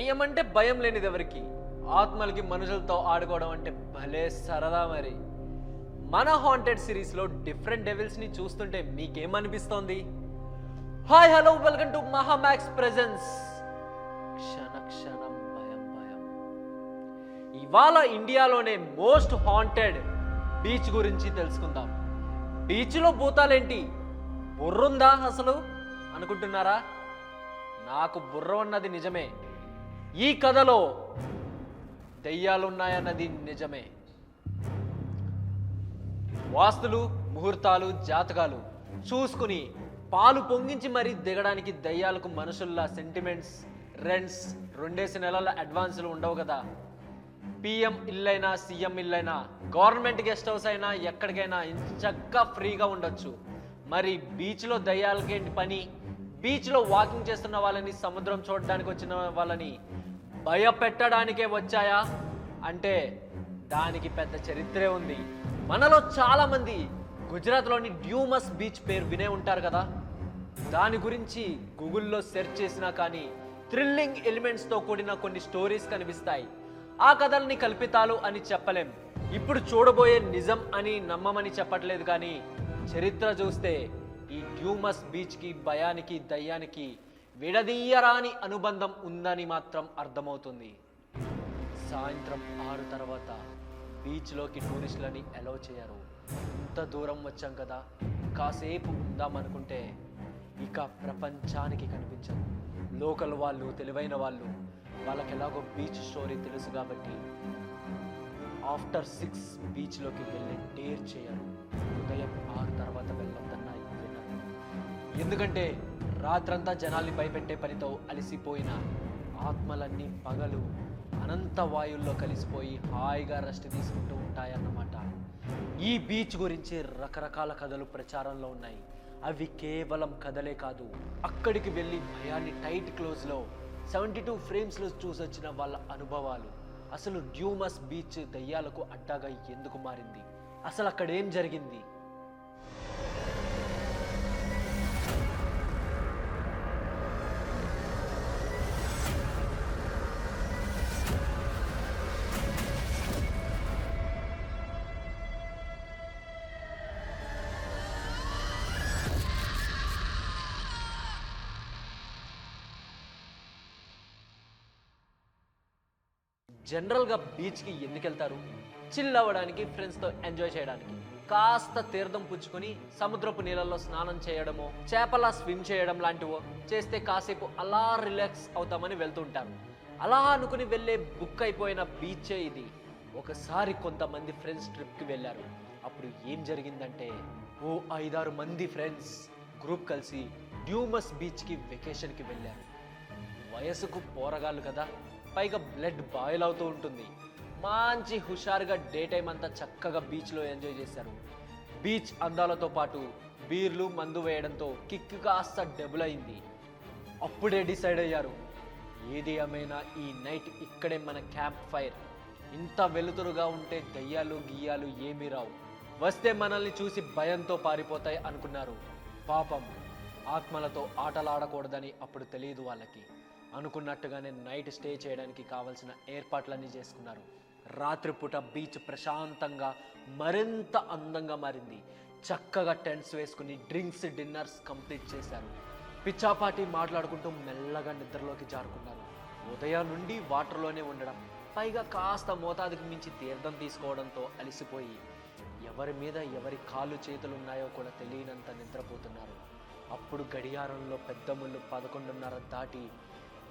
దయ్యం అంటే భయం లేనిది ఎవరికి, ఆత్మలకి మనుషులతో ఆడుకోవడం అంటే భలే సరదా. మరి మన హాంటెడ్ సిరీస్లో డిఫరెంట్ డెవిల్స్ని చూస్తుంటే మీకేమనిపిస్తోంది? హాయ్ హలో వెల్కమ్ టు మహామాక్స్ ప్రెజెన్స్. క్షణ క్షణం భయం భయం. ఇవాళ ఇండియాలోనే మోస్ట్ హాంటెడ్ బీచ్ గురించి తెలుసుకుందాం. బీచ్లో భూతాలేంటి, బుర్రుందా అసలు అనుకుంటున్నారా? నాకు బుర్ర ఉన్నది నిజమే, ఈ కథలో దెయ్యాలున్నాయన్నది నిజమే. వాస్తులు, ముహూర్తాలు, జాతకాలు చూసుకుని పాలు పొంగించి మరీ దిగడానికి దయ్యాలకు మనుషుల్లా సెంటిమెంట్స్, రెంట్స్, 2 నెలల అడ్వాన్సులు ఉండవు కదా. పిఎం ఇల్లైనా, సీఎం ఇల్లైనా, గవర్నమెంట్ గెస్ట్ హౌస్ అయినా ఎక్కడికైనా చక్కగా ఫ్రీగా ఉండొచ్చు. మరి బీచ్లో దయ్యాలకేంటి పని? బీచ్లో వాకింగ్ చేస్తున్న వాళ్ళని, సముద్రం చూడడానికి వచ్చిన వాళ్ళని భయపెట్టడానికే వచ్చాయా అంటే దానికి పెద్ద చరిత్రే ఉంది. మనలో చాలామంది గుజరాత్లోని డ్యూమస్ బీచ్ పేరు వినే ఉంటారు కదా. దాని గురించి గూగుల్లో సెర్చ్ చేసినా కానీ థ్రిల్లింగ్ ఎలిమెంట్స్తో కూడిన కొన్ని స్టోరీస్ కనిపిస్తాయి. ఆ కథల్ని కల్పితాలు అని చెప్పలేం. ఇప్పుడు చూడబోయే నిజం అని నమ్మమని చెప్పట్లేదు, కానీ చరిత్ర చూస్తే ఈ డ్యూమస్ బీచ్కి భయానికి, దయ్యానికి విడదీయరాని అనుబంధం ఉందని మాత్రం అర్థమవుతుంది. సాయంత్రం 6 తర్వాత బీచ్లోకి టూరిస్టులని అలౌ చేయరు. ఇంత దూరం వచ్చాం కదా, కాసేపు ఉందామనుకుంటే ఇక ప్రపంచానికి కనిపించదు. లోకల్ వాళ్ళు, తెలివైన వాళ్ళు, వాళ్ళకి ఎలాగో బీచ్ స్టోరీ తెలుసు కాబట్టి ఆఫ్టర్ 6 బీచ్లోకి వెళ్ళి డేర్ చేయరు. ఉదయం 6 తర్వాత వెళ్ళొద్దన్న వినరు. ఎందుకంటే రాత్రంతా జనాల్ని భయపెట్టే పనితో అలసిపోయిన ఆత్మలన్నీ పగలు అనంత వాయుల్లో కలిసిపోయి హాయిగా రెస్ట్ తీసుకుంటూ ఉంటాయన్నమాట. ఈ బీచ్ గురించి రకరకాల కథలు ప్రచారంలో ఉన్నాయి. అవి కేవలం కథలే కాదు, అక్కడికి వెళ్ళి భయాన్ని టైట్ క్లోజ్లో 72 ఫ్రేమ్స్లో చూసొచ్చిన వాళ్ళ అనుభవాలు. అసలు డ్యూమస్ బీచ్ దయ్యాలకు అడ్డాగా ఎందుకు మారింది? అసలు అక్కడ ఏం జరిగింది? జనరల్గా బీచ్కి ఎందుకు వెళ్తారు? చిల్ అవ్వడానికి, ఫ్రెండ్స్తో ఎంజాయ్ చేయడానికి. కాస్త తీర్థం పుచ్చుకొని సముద్రపు నీళ్ళల్లో స్నానం చేయడమో, చేపలా స్విమ్ చేయడం లాంటివో చేస్తే కాసేపు అలా రిలాక్స్ అవుతామని వెళ్తుంటారు. అలా అనుకుని వెళ్ళే బుక్ అయిపోయిన బీచే ఇది. ఒకసారి కొంతమంది ఫ్రెండ్స్ ట్రిప్కి వెళ్ళారు. అప్పుడు ఏం జరిగిందంటే, ఓ 5-6 మంది ఫ్రెండ్స్ గ్రూప్ కలిసి డ్యూమస్ బీచ్కి వెకేషన్కి వెళ్ళారు. వయసుకు పోరగాళ్ళు కదా, పైగా బ్లడ్ బాయిల్ అవుతూ ఉంటుంది. మంచి హుషారుగా డే టైం అంతా చక్కగా బీచ్లో ఎంజాయ్ చేశారు. బీచ్ అందాలతో పాటు బీర్లు, మందు వేయడంతో కిక్ కాస్త డబుల్ అయింది. అప్పుడే డిసైడ్ అయ్యారు, ఏది ఏమైనా ఈ నైట్ ఇక్కడే మన క్యాంప్ ఫైర్. ఇంత వెలుతురుగా ఉంటే దయ్యాలు గియ్యాలు ఏమీ రావు, వస్తే మనల్ని చూసి భయంతో పారిపోతాయి అనుకున్నారు. పాపం, ఆత్మలతో ఆటలాడకూడదని అప్పుడు తెలియదు వాళ్ళకి. అనుకున్నట్టుగానే నైట్ స్టే చేయడానికి కావాల్సిన ఏర్పాట్లన్నీ చేసుకున్నారు. రాత్రిపూట బీచ్ ప్రశాంతంగా మరింత అందంగా మారింది. చక్కగా టెంట్స్ వేసుకుని డ్రింక్స్, డిన్నర్స్ కంప్లీట్ చేశారు. పిచ్చాపాటి మాట్లాడుకుంటూ మెల్లగా నిద్రలోకి జారుకున్నారు. ఉదయం నుండి వాటర్లోనే ఉండడం, పైగా కాస్త మోతాదుకు మించి తీర్థం తీసుకోవడంతో అలసిపోయి ఎవరి మీద ఎవరి కాళ్ళు చేతులు ఉన్నాయో కూడా తెలియనంత నిద్రపోతున్నారు. అప్పుడు గడియారంలో పెద్ద ముళ్ళు 11:30 దాటి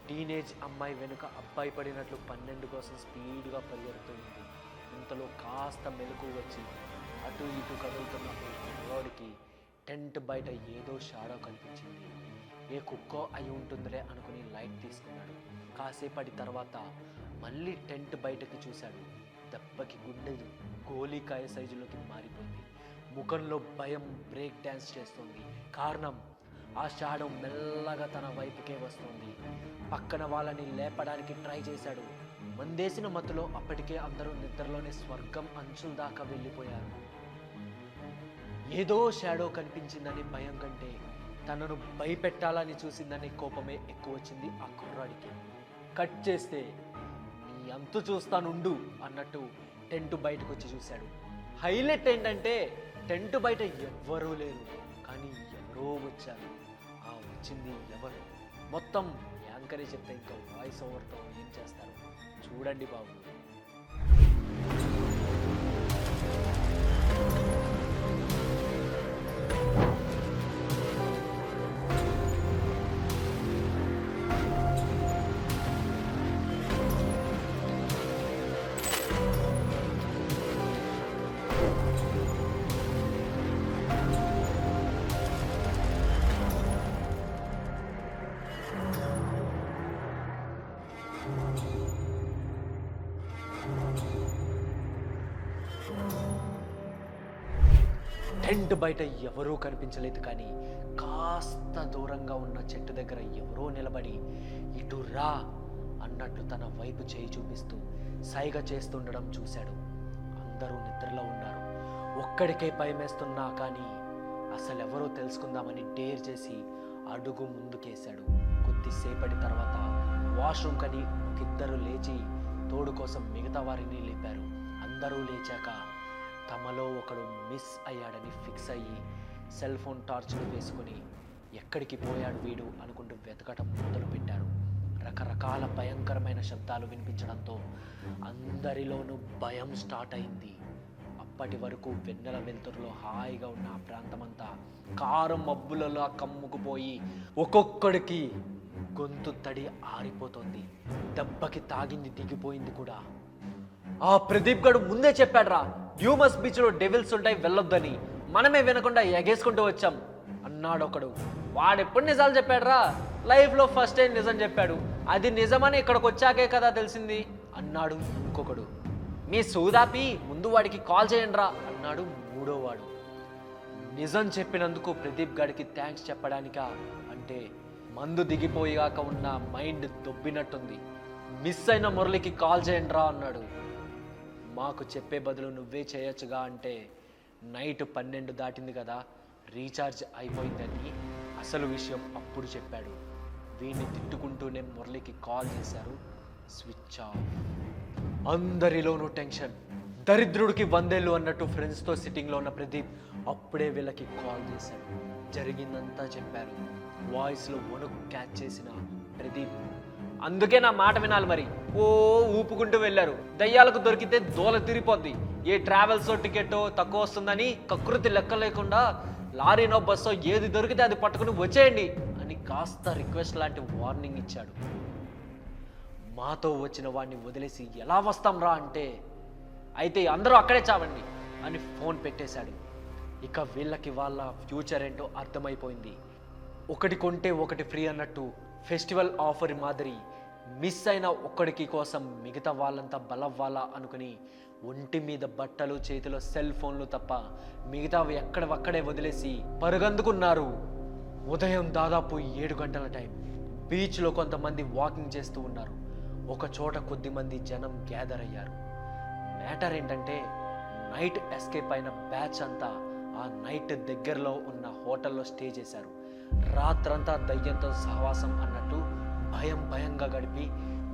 టీనేజ్ అమ్మాయి వెనుక అబ్బాయి పడినట్లు 12 కోసం స్పీడ్గా పరిగెడుతుంది. ఇంతలో కాస్త మెలకు వచ్చి అటు ఇటు కదులుతున్న రోడ్డుకి టెంట్ బయట ఏదో షాడో కనిపించింది. ఏ కుక్కో అయి ఉంటుందిలే అనుకుని లైట్ తీసుకున్నాడు. కాసేపటి తర్వాత మళ్ళీ టెంట్ బయటకి చూశాడు. దెబ్బకి గుండె గోలీకాయ సైజులోకి మారిపోయింది. ముఖంలో భయం బ్రేక్ డ్యాన్స్ చేస్తుంది. కారణం, ఆ షాడో మెల్లగా తన వైపుకే వస్తుంది. పక్కన వాళ్ళని లేపడానికి ట్రై చేశాడు. మందేసిన మత్తులో అప్పటికే అందరూ నిద్రలోనే స్వర్గం అంచుల దాకా వెళ్ళిపోయారు. ఏదో షాడో కనిపించిందని భయం కంటే తనను భయపెట్టాలని చూసిందని కోపమే ఎక్కువ వచ్చింది ఆ కుర్రాడికి. కట్ చేస్తే నీ అంతు చూస్తానుండు అన్నట్టు టెంట్ బయటకు వచ్చి చూశాడు. హైలైట్ ఏంటంటే టెంట్ బయట ఎవ్వరూ లేరు, కానీ ఎవరో వచ్చారు. ఆ వచ్చింది ఎవరు మొత్తం యాంకరే చెప్తే ఇంకా వాయిస్ ఓవర్తో ఏం చేస్తారు చూడండి బాబు. టెంట్ బయట ఎవరూ కనిపించలేదు, కానీ కాస్త దూరంగా ఉన్న చెట్టు దగ్గర ఎవరో నిలబడి ఇటు రా అన్నట్టు తన వైపు చేయి చూపిస్తూ సైగ చేస్తుండడం చూశాడు. అందరూ నిద్రలో ఉన్నారు. ఒక్కడికే భయమేస్తున్నా కానీ అసలెవరో తెలుసుకుందామని డేర్ చేసి అడుగు ముందుకేశాడు. కొద్దిసేపటి తర్వాత వాష్రూమ్ కని ఒకిద్దరు లేచి తోడు కోసం మిగతా వారిని లేపారు. అందరూ లేచాక తమలో ఒకడు మిస్ అయ్యాడని ఫిక్స్ అయ్యి సెల్ ఫోన్ టార్చ్లు వేసుకుని ఎక్కడికి పోయాడు వీడు అనుకుంటూ వెతకటం మొదలుపెట్టారు. రకరకాల భయంకరమైన శబ్దాలు వినిపించడంతో అందరిలోనూ భయం స్టార్ట్ అయింది. అప్పటి వరకు వెన్నెల వెలుతురులో హాయిగా ఉన్న ఆ ప్రాంతమంతా కారం మబ్బులలో కమ్ముకుపోయి ఒక్కొక్కడికి గొంతు తడి ఆరిపోతుంది. దెబ్బకి తాగింది దిగిపోయింది కూడా. ఆ ప్రదీప్ గడు ముందే చెప్పాడ్రా, డ్యూమస్ బీచ్లో డెవిల్స్ ఉంటాయి వెళ్ళొద్దని, మనమే వినకుండా ఎగేసుకుంటూ వచ్చాం అన్నాడు ఒకడు. వాడెప్పుడు నిజాలు చెప్పాడ్రా, లైఫ్లో ఫస్ట్ టైం నిజం చెప్పాడు, అది నిజమని ఇక్కడికి వచ్చాకే కదా తెలిసింది అన్నాడు ఇంకొకడు. మీ సూదాపి ముందు వాడికి కాల్ చేయండిరా అన్నాడు మూడోవాడు. నిజం చెప్పినందుకు ప్రదీప్ గాడికి థ్యాంక్స్ చెప్పడానికా అంటే మందు దిగిపోయాక ఉన్న మైండ్ దొబ్బినట్టుంది. మిస్ అయిన మురళికి కాల్ చేయండిరా అన్నాడు. మాకు చెప్పే బదులు నువ్వే చేయొచ్చుగా అంటే నైట్ 12 దాటింది కదా, రీఛార్జ్ అయిపోయిందని అసలు విషయం అప్పుడు చెప్పాడు. వీడిని తిట్టుకుంటూనే మురళికి కాల్ చేశారు. Switch off. అందరిలోనూ టెన్షన్. దరిద్రుడికి 100 ఏళ్ళు అన్నట్టు ఫ్రెండ్స్తో సిట్టింగ్లో ఉన్న ప్రదీప్ అప్పుడే వీళ్ళకి కాల్ చేశాడు. జరిగిందంతా చెప్పారు. వాయిస్లో వణుకు క్యాచ్ చేసిన ప్రదీప్, అందుకే నా మాట వినాలి మరి, ఓ ఊపుకుంటూ వెళ్ళారు. దయ్యాలకు దొరికితే దోల తిరిగిపోద్ది, ఏ ట్రావెల్సో టికెట్టో తక్కువ వస్తుందని కకృతి లెక్క లేకుండా లారీనో బస్సో ఏది దొరికితే అది పట్టుకుని వచ్చేయండి అని కాస్త రిక్వెస్ట్ లాంటి వార్నింగ్ ఇచ్చాడు. మాతో వచ్చిన వాడిని వదిలేసి ఎలా వస్తాం రా అంటే, అయితే అందరూ అక్కడే చావండి అని ఫోన్ పెట్టేశాడు. ఇక వీళ్ళకి వాళ్ళ ఫ్యూచర్ ఏంటో అర్థమైపోయింది. ఒకటి కొంటే ఒకటి ఫ్రీ అన్నట్టు ఫెస్టివల్ ఆఫర్ మాదిరి మిస్ అయిన ఒక్కడికి కోసం మిగతా వాళ్ళంతా బలవ్వాలా అనుకుని ఒంటి మీద బట్టలు చేతిలో సెల్ ఫోన్లు తప్ప మిగతావి ఎక్కడవక్కడే వదిలేసి పరుగందుకున్నారు. ఉదయం దాదాపు 7 గంటల టైం. బీచ్లో కొంతమంది వాకింగ్ చేస్తూ ఉన్నారు. ఒక చోట కొద్దిమంది జనం గ్యాదర్ అయ్యారు. మ్యాటర్ ఏంటంటే నైట్ ఎస్కేప్ అయిన బ్యాచ్ అంతా ఆ నైట్ దగ్గరలో ఉన్న హోటల్లో స్టే చేశారు. రాత్రంతా దయ్యంతో సహవాసం అన్నట్టు భయంగా గడిపి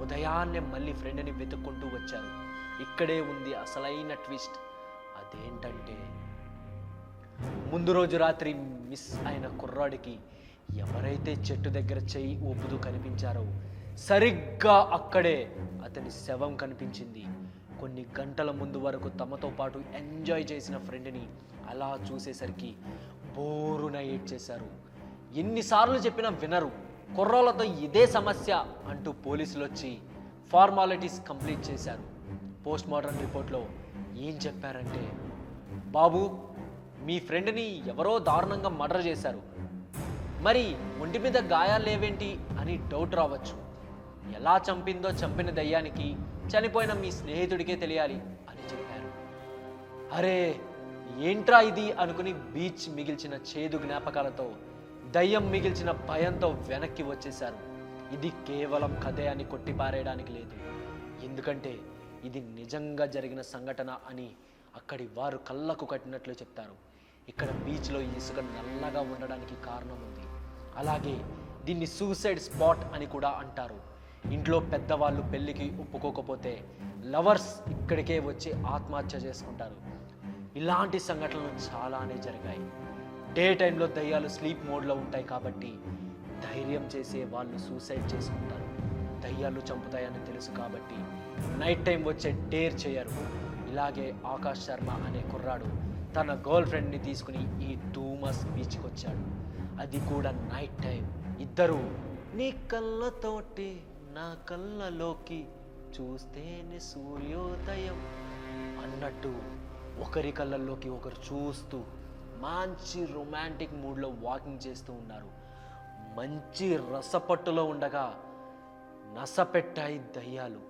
ఉదయాన్నే మళ్ళీ ఫ్రెండ్ని వెతుక్కుంటూ వచ్చారు. ఇక్కడే ఉంది అసలైన ట్విస్ట్. అదేంటంటే ముందు రోజు రాత్రి మిస్ అయిన కుర్రాడికి ఎవరైతే చెట్టు దగ్గర చెయ్యి ఊపుతూ కనిపించారో సరిగ్గా అక్కడే అతని శవం కనిపించింది. కొన్ని గంటల ముందు వరకు తమతో పాటు ఎంజాయ్ చేసిన ఫ్రెండ్ని అలా చూసేసరికి బోరున ఏడ్చేశారు. ఎన్నిసార్లు చెప్పినా వినరు. కుర్రోళ్ళతో ఇదే సమస్య అంటూ పోలీసులు వచ్చి ఫార్మాలిటీస్ కంప్లీట్ చేశారు. పోస్ట్ మార్టం రిపోర్ట్లో ఏం చెప్పారంటే, బాబు మీ ఫ్రెండ్ని ఎవరో దారుణంగా మర్డర్ చేశారు, మరి ఒంటి మీద గాయాలు లేవేంటి అని డౌట్ రావచ్చు. ఎలా చంపిందో చంపిన దయ్యానికి చనిపోయిన మీ స్నేహితుడికే తెలియాలి అని చెప్పారు. అరే ఏంట్రా ఇది అనుకుని బీచ్ మిగిల్చిన చేదు జ్ఞాపకాలతో దయ్యం మిగిల్చిన భయంతో వెనక్కి వచ్చేశారు. ఇది కేవలం కథే అని కొట్టిపారేయడానికి లేదు, ఎందుకంటే ఇది నిజంగా జరిగిన సంఘటన అని అక్కడి వారు కళ్ళకు కట్టినట్లు చెప్తారు. ఇక్కడ బీచ్లో ఇసుక నల్లగా ఉండడానికి కారణం ఉంది. అలాగే దీన్ని సూసైడ్ స్పాట్ అని కూడా అంటారు. ఇంట్లో పెద్దవాళ్ళు పెళ్ళికి ఒప్పుకోకపోతే లవర్స్ ఇక్కడికే వచ్చి ఆత్మహత్య చేసుకుంటారు. ఇలాంటి సంఘటనలు చాలానే జరిగాయి. డే టైంలో దయ్యాలు స్లీప్ మోడ్లో ఉంటాయి కాబట్టి ధైర్యం చేసే వాళ్ళు సూసైడ్ చేసుకుంటారు. దయ్యాలు చంపుతాయని తెలుసు కాబట్టి నైట్ టైం వచ్చే డేర్ చేయరు. ఇలాగే ఆకాష్ శర్మ అనే కుర్రాడు తన గర్ల్ ఫ్రెండ్ని తీసుకుని ఈ డూమస్ బీచ్కి వచ్చాడు. అది కూడా నైట్ టైం. ఇద్దరు నీ కళ్ళతోటి నా కళ్ళలోకి చూస్తేనే సూర్యోదయం అన్నట్టు ఒకరి కళ్ళల్లోకి ఒకరు చూస్తూ మంచి రొమాంటిక్ మూడ్లో వాకింగ్ చేస్తూ ఉన్నారు. మంచి రసపట్టులో ఉండగా నసపెట్టాయి దయ్యాలు.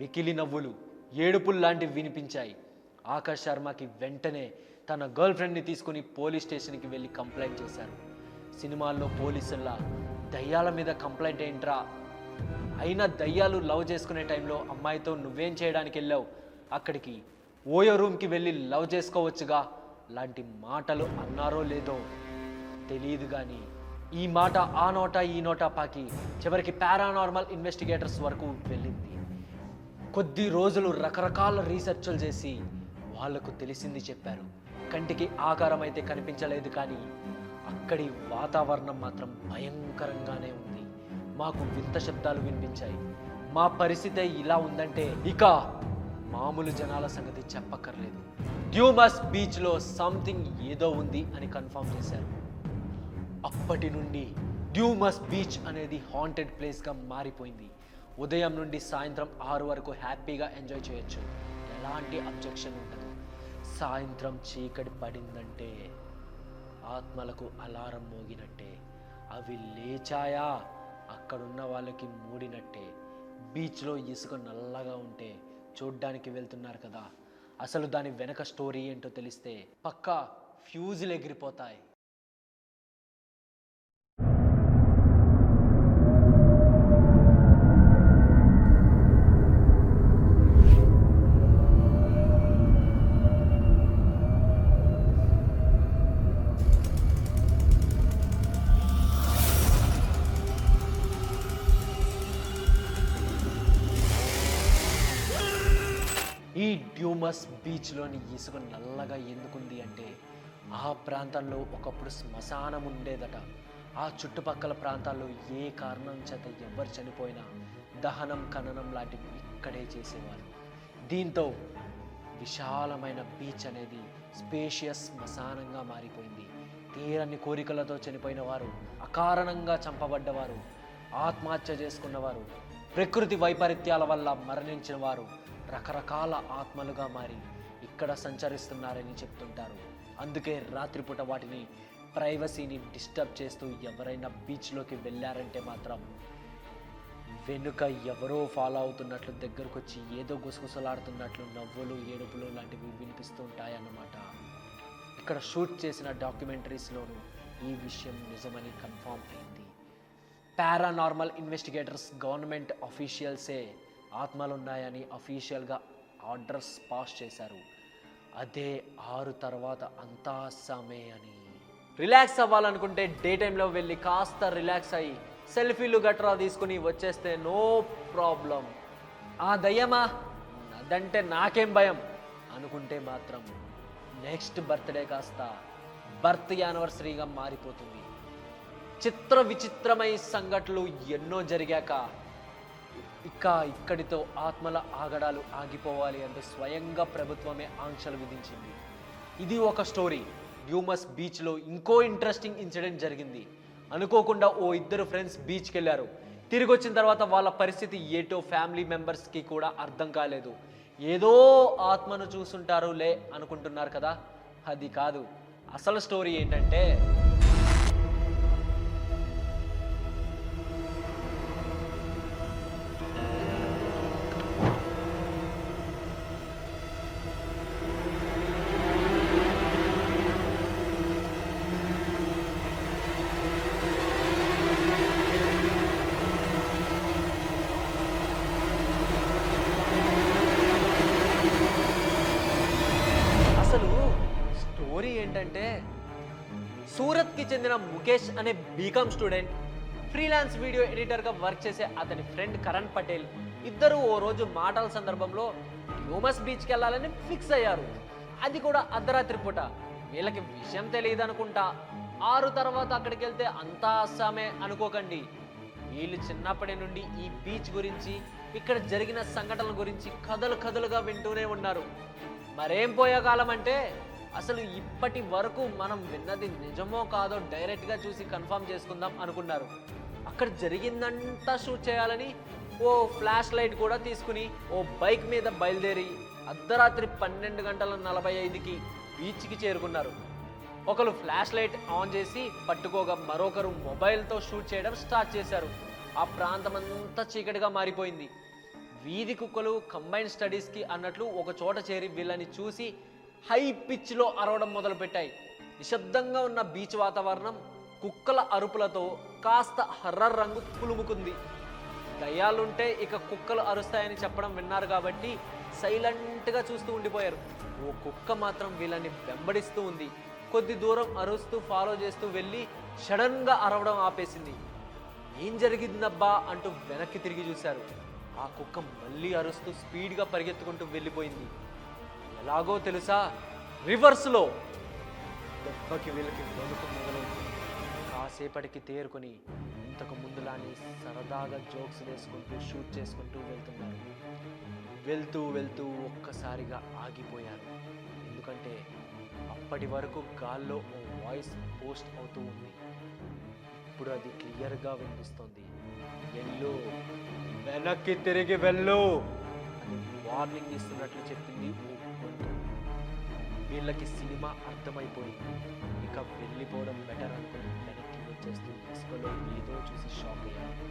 వికిలి నవ్వులు, ఏడుపులు లాంటివి వినిపించాయి. ఆకాష్ శర్మకి వెంటనే తన గర్ల్ ఫ్రెండ్ని తీసుకుని పోలీస్ స్టేషన్కి వెళ్ళి కంప్లైంట్ చేశారు. సినిమాల్లో పోలీసుల్లా దయ్యాల మీద కంప్లైంట్ ఏంట్రా, అయినా దయ్యాలు లవ్ చేసుకునే టైంలో అమ్మాయితో నువ్వేం చేయడానికి వెళ్ళావు, అక్కడికి ఓయో రూమ్కి వెళ్ళి లవ్ చేసుకోవచ్చుగా లాంటి మాటలు అన్నారో లేదో తెలియదు. కానీ ఈ మాట ఆ నోట ఈ నోట పాకి చివరికి పారానార్మల్ ఇన్వెస్టిగేటర్స్ వరకు వెళ్ళింది. కొద్ది రోజులు రకరకాల రీసెర్చ్లు చేసి వాళ్లకు తెలిసింది చెప్పారు. కంటికి ఆకారం అయితే కనిపించలేదు, కానీ అక్కడి వాతావరణం మాత్రం భయంకరంగానే ఉంది. మాకు వింత శబ్దాలు వినిపించాయి. మా పరిస్థితి ఇలా ఉందంటే ఇక మామూలు జనాల సంగతి చెప్పక్కర్లేదు. డ్యూమస్ బీచ్లో సంథింగ్ ఏదో ఉంది అని కన్ఫర్మ్ చేశారు. అప్పటి నుండి డ్యూమస్ బీచ్ అనేది హాంటెడ్ ప్లేస్గా మారిపోయింది. ఉదయం నుండి సాయంత్రం 6 వరకు హ్యాపీగా ఎంజాయ్ చేయొచ్చు, ఎలాంటి అబ్జెక్షన్ ఉండదు. సాయంత్రం చీకటి పడిందంటే ఆత్మలకు అలారం మోగినట్టే. అవి లేచాయా అక్కడున్న వాళ్ళకి మూడినట్టే. బీచ్లో ఇసుక నల్లగా ఉంటే చూడ్డానికి వెళ్తున్నారు కదా, అసలు దాని వెనక స్టోరీ ఏంటో తెలిస్తే పక్కా ఫ్యూజులు ఎగిరిపోతాయి. ఈ డ్యూమస్ బీచ్లోని ఇసుక నల్లగా ఎందుకుంది అంటే ఆ ప్రాంతంలో ఒకప్పుడు శ్మశానం ఉండేదట. ఆ చుట్టుపక్కల ప్రాంతాల్లో ఏ కారణం చేత ఎవరు చనిపోయినా దహనం ఖననం లాంటివి ఇక్కడే చేసేవారు. దీంతో విశాలమైన బీచ్ అనేది స్పేషియస్ శ్మశానంగా మారిపోయింది. తీరని కోరికలతో చనిపోయిన వారు, అకారణంగా చంపబడ్డవారు, ఆత్మహత్య చేసుకున్నవారు, ప్రకృతి వైపరీత్యాల వల్ల మరణించిన వారు రకరకాల ఆత్మలుగా మారి ఇక్కడ సంచరిస్తున్నారని చెప్తుంటారు. అందుకే రాత్రిపూట వాటిని ప్రైవసీని డిస్టర్బ్ చేస్తూ ఎవరైనా బీచ్లోకి వెళ్ళారంటే మాత్రం వెనుక ఎవరో ఫాలో అవుతున్నట్లు దగ్గరకు వచ్చి ఏదో గుసగుసలాడుతున్నట్లు నవ్వులు ఏడుపులు లాంటివి వినిపిస్తూ ఉంటాయన్నమాట. ఇక్కడ షూట్ చేసిన డాక్యుమెంటరీస్లోనూ ఈ విషయం నిజమని కన్ఫర్మ్ అయింది. పారానార్మల్ ఇన్వెస్టిగేటర్స్, గవర్నమెంట్ ఆఫీషియల్సే ఆత్మలున్నాయని అఫీషియల్గా ఆర్డర్స్ పాస్ చేశారు. అదే 6 తర్వాత అంతా సమే అని. రిలాక్స్ అవ్వాలనుకుంటే డే టైంలో వెళ్ళి కాస్త రిలాక్స్ అయ్యి సెల్ఫీలు గట్రా తీసుకుని వచ్చేస్తే నో ప్రాబ్లం. ఆ దయ్యమా అదంటే నాకేం భయం అనుకుంటే మాత్రం నెక్స్ట్ బర్త్డే కాస్త బర్త్ యానివర్సరీగా మారిపోతుంది. చిత్ర విచిత్రమై సంఘటనలు ఎన్నో జరిగాక ఇక్కడితో ఆత్మల ఆగడాలు ఆగిపోవాలి అంటే స్వయంగా ప్రభుత్వమే ఆంక్షలు విధించింది. ఇది ఒక స్టోరీ. డ్యూమస్ బీచ్లో ఇంకో ఇంట్రెస్టింగ్ ఇన్సిడెంట్ జరిగింది. అనుకోకుండా ఓ ఇద్దరు ఫ్రెండ్స్ బీచ్కి వెళ్ళారు. తిరిగి వచ్చిన తర్వాత వాళ్ళ పరిస్థితి ఏటో ఫ్యామిలీ మెంబర్స్కి కూడా అర్థం కాలేదు. ఏదో ఆత్మను చూసుంటారులే అనుకుంటున్నారు కదా, అది కాదు. అసలు స్టోరీ ఏంటంటే ఏంటంటే సూరత్కి చెందిన ముఖేష్ అనే బీకామ్ స్టూడెంట్ ఫ్రీలాన్స్ వీడియో ఎడిటర్గా వర్క్ చేసే అతని ఫ్రెండ్ కరణ్ పటేల్ ఇద్దరు ఓ రోజు మాటల సందర్భంలో హ్యూమస్ బీచ్కి వెళ్ళాలని ఫిక్స్ అయ్యారు. అది కూడా అర్ధరాత్రి పూట. వీళ్ళకి విషయం తెలియదు అనుకుంటా. 6 తర్వాత అక్కడికి వెళ్తే అంతా అస్సామే అనుకోకండి. వీళ్ళు చిన్నప్పటి నుండి ఈ బీచ్ గురించి, ఇక్కడ జరిగిన సంఘటనల గురించి కథలుగా వింటూనే ఉన్నారు. మరేం పోయే కాలం అంటే అసలు ఇప్పటి వరకు మనం విన్నది నిజమో కాదో డైరెక్ట్గా చూసి కన్ఫర్మ్ చేసుకుందాం అనుకున్నారు. అక్కడ జరిగిందంతా షూట్ చేయాలని ఓ ఫ్లాష్ లైట్ కూడా తీసుకుని ఓ బైక్ మీద బయలుదేరి అర్ధరాత్రి 12:45కి బీచ్కి చేరుకున్నారు. ఒకరు ఫ్లాష్ లైట్ ఆన్ చేసి పట్టుకోగా మరొకరు మొబైల్తో షూట్ చేయడం స్టార్ట్ చేశారు. ఆ ప్రాంతం అంతా చీకటిగా మారిపోయింది. వీధి కుక్కలు కంబైన్ స్టడీస్కి అన్నట్లు ఒక చోట చేరి వీళ్ళని చూసి హై పిచ్లో అరవడం మొదలుపెట్టాయి. నిశ్శబ్దంగా ఉన్న బీచ్ వాతావరణం కుక్కల అరుపులతో కాస్త హర్రర్ రంగు పులుముకుంది. దయ్యాలుంటే ఇక కుక్కలు అరుస్తాయని చెప్పడం విన్నారు కాబట్టి సైలెంట్గా చూస్తూ ఉండిపోయారు. ఓ కుక్క మాత్రం వీళ్ళని వెంబడిస్తూ ఉంది. కొద్ది దూరం అరుస్తూ ఫాలో చేస్తూ వెళ్ళి సడన్గా అరవడం ఆపేసింది. ఏం జరిగిందబ్బా అంటూ వెనక్కి తిరిగి చూశారు. ఆ కుక్క మళ్ళీ అరుస్తూ స్పీడ్గా పరిగెత్తుకుంటూ వెళ్ళిపోయింది. ఎలాగో తెలుసా, రివర్స్లో. దెబ్బకి వీళ్ళకి వణుకు మొదలైంది. కాసేపటికి తేరుకొని ఇంతకు ముందులానే సరదాగా జోక్స్ వేసుకుంటూ షూట్ చేసుకుంటూ వెళ్తున్నారు. వెళ్తూ ఒక్కసారిగా ఆగిపోయారు. ఎందుకంటే అప్పటి వరకు గాల్లో ఓ వాయిస్ పోస్ట్ అవుతూ ఉంది. ఇప్పుడు అది క్లియర్గా వినిపిస్తోంది. వెళ్ళు, వెనక్కి తిరిగి వెళ్ళు అని వార్నింగ్ ఇస్తున్నట్లు చెప్పింది ఓ గొంతు. వీళ్ళకి సినిమా అర్థమైపోయింది. ఇక వెళ్ళిపోవడం బెటర్ అనుకుని వెనక్కి వచ్చేస్తూ ఇసుకలో ఏదో చూసి షాక్ అయ్యారు.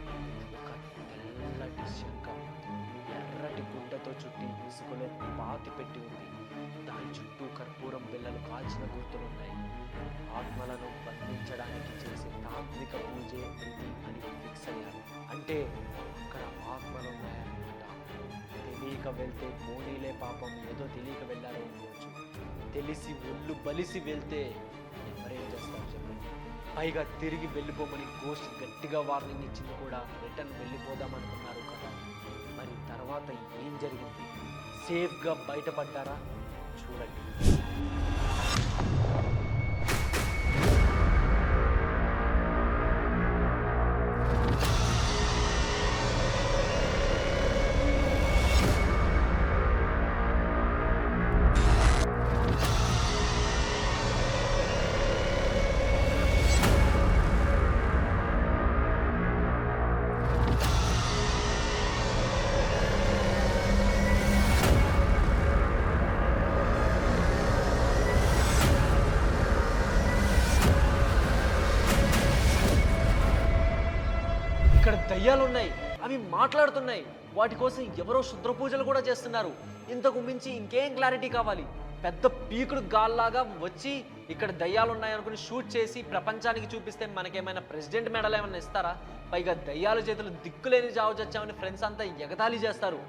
ఒక తెల్లటి శంఖం ఎర్రటి గుడ్డతో చుట్టి ఇసుకలో పాతి పెట్టి ఉంది. దాని చుట్టూ కర్పూరం బిళ్ళలు కాల్చిన గుర్తులున్నాయి. ఆత్మలను బంధించడానికి చేసే తాంత్రిక పూజే ఇది అని ఫిక్స్ అయ్యారు. అంటే అక్కడ ఆత్మలు ఉన్నాయన్నమాట. తెలియక వెళ్తే పోనీలే పాపం, ఏదో తెలియక వెళ్ళారు అనుకోవచ్చు. తెలిసి ఒళ్ళు బలిసి వెళ్తే ఎవరేం చేస్తారు చెప్పండి. పైగా తిరిగి వెళ్ళిపోమని గోస్ట్ గట్టిగా వార్నింగ్ ఇచ్చింది కూడా. రిటర్న్ వెళ్ళిపోదామనుకున్నారు కదా. మరి తర్వాత ఏం జరిగింది? సేఫ్గా బయటపడ్డారా? చూడండి. ఇక్కడ దయ్యాలున్నాయి, అవి మాట్లాడుతున్నాయి. వాటి కోసం ఎవరో శుద్ర పూజలు కూడా చేస్తున్నారు. ఇంతకు మించి ఇంకేం క్లారిటీ కావాలి? పెద్ద పీకుడు గాల్లాగా వచ్చి ఇక్కడ దయ్యాలున్నాయి అనుకుని షూట్ చేసి ప్రపంచానికి చూపిస్తే మనకేమైనా ప్రెసిడెంట్ మెడల్ ఏమైనా ఇస్తారా? పైగా దయ్యాల చేతులు దిక్కులేని జావు చచ్చామని ఫ్రెండ్స్ అంతా ఎగతాళి చేస్తారు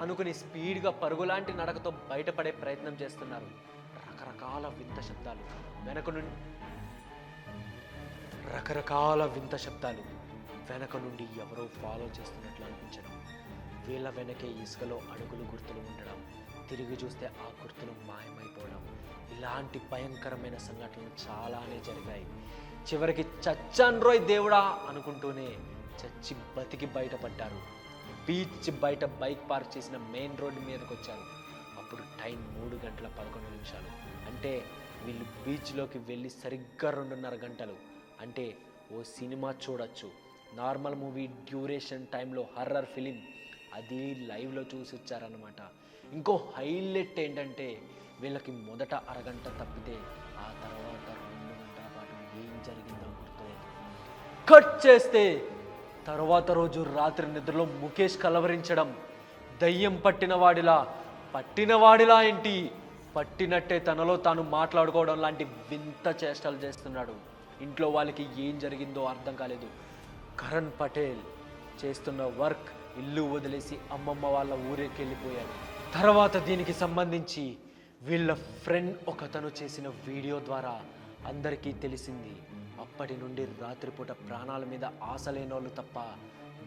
అనుకుని స్పీడ్గా పరుగులాంటి నడకతో బయటపడే ప్రయత్నం చేస్తున్నారు. రకరకాల వింత శబ్దాలు వెనక నుండి ఎవరో ఫాలో చేస్తున్నట్లు అనిపించడం. వీళ్ళ వెనకే ఇసుకలో అడుగులు గుర్తులు ఉండడం. తిరిగి చూస్తే ఆ గుర్తులు మాయమైపోవడం. ఇలాంటి భయంకరమైన సంఘటనలు చాలానే జరిగాయి. చివరికి చచ్చాన్రోయ్ దేవుడా అనుకుంటూనే చచ్చి బతికి బయటపడ్డారు. బీచ్ బయట బైక్ పార్క్ చేసిన మెయిన్ రోడ్డు మీదకి వచ్చారు. అప్పుడు టైం 3:11. అంటే వీళ్ళు బీచ్లోకి వెళ్ళి సరిగ్గా 2:30 గంటలు. అంటే ఓ సినిమా చూడొచ్చు. నార్మల్ మూవీ డ్యూరేషన్ టైంలో హర్రర్ ఫిలిం అది లైవ్లో చూసి వచ్చారనమాట. ఇంకో హైలైట్ ఏంటంటే వీళ్ళకి మొదట అరగంట తప్పితే ఆ తర్వాత 2 గంటల పాటు ఏం జరిగిందో గుర్తులేదు. కట్ చేస్తే తర్వాత రోజు రాత్రి నిద్రలో ముఖేష్ కలవరించడం. దయ్యం పట్టినవాడిలా ఏంటి, పట్టినట్టే తనలో తాను మాట్లాడుకోవడం లాంటి వింత చేష్టలు చేస్తున్నాడు. ఇంట్లో వాళ్ళకి ఏం జరిగిందో అర్థం కాలేదు. కరణ్ పటేల్ చేస్తున్న వర్క్ ఇల్లు వదిలేసి అమ్మమ్మ వాళ్ళ ఊరికి వెళ్ళిపోయాడు. తర్వాత దీనికి సంబంధించి వీళ్ళ ఫ్రెండ్ ఒకతను చేసిన వీడియో ద్వారా అందరికీ తెలిసింది. అప్పటి నుండి రాత్రిపూట ప్రాణాల మీద ఆశ లేనోళ్ళు తప్ప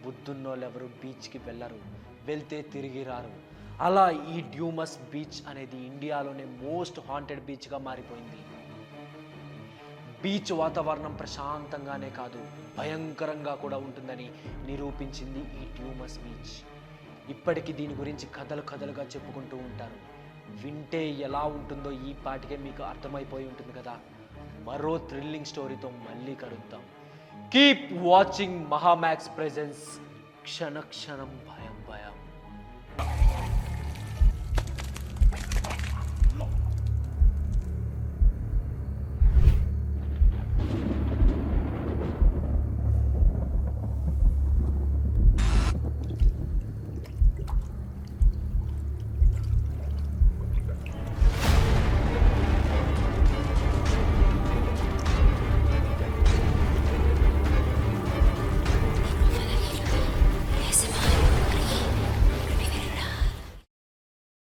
బుద్ధున్నోళ్ళు ఎవరు బీచ్కి వెళ్ళరు, వెళ్తే తిరిగి రారు. అలా ఈ డ్యూమస్ బీచ్ అనేది ఇండియాలోనే మోస్ట్ హాంటెడ్ బీచ్గా మారిపోయింది. బీచ్ వాతావరణం ప్రశాంతంగానే కాదు, భయంకరంగా కూడా ఉంటుందని నిరూపించింది ఈ డ్యూమస్ బీచ్. ఇప్పటికీ దీని గురించి కథలుగా చెప్పుకుంటూ ఉంటారు. వింటే ఎలా ఉంటుందో ఈ పాటికే మీకు అర్థమైపోయి ఉంటుంది కదా. మరో థ్రిల్లింగ్ స్టోరీతో మళ్ళీ కలుద్దాం. కీప్ వాచింగ్ మహామాక్స్ ప్రెజెన్స్, క్షణ క్షణం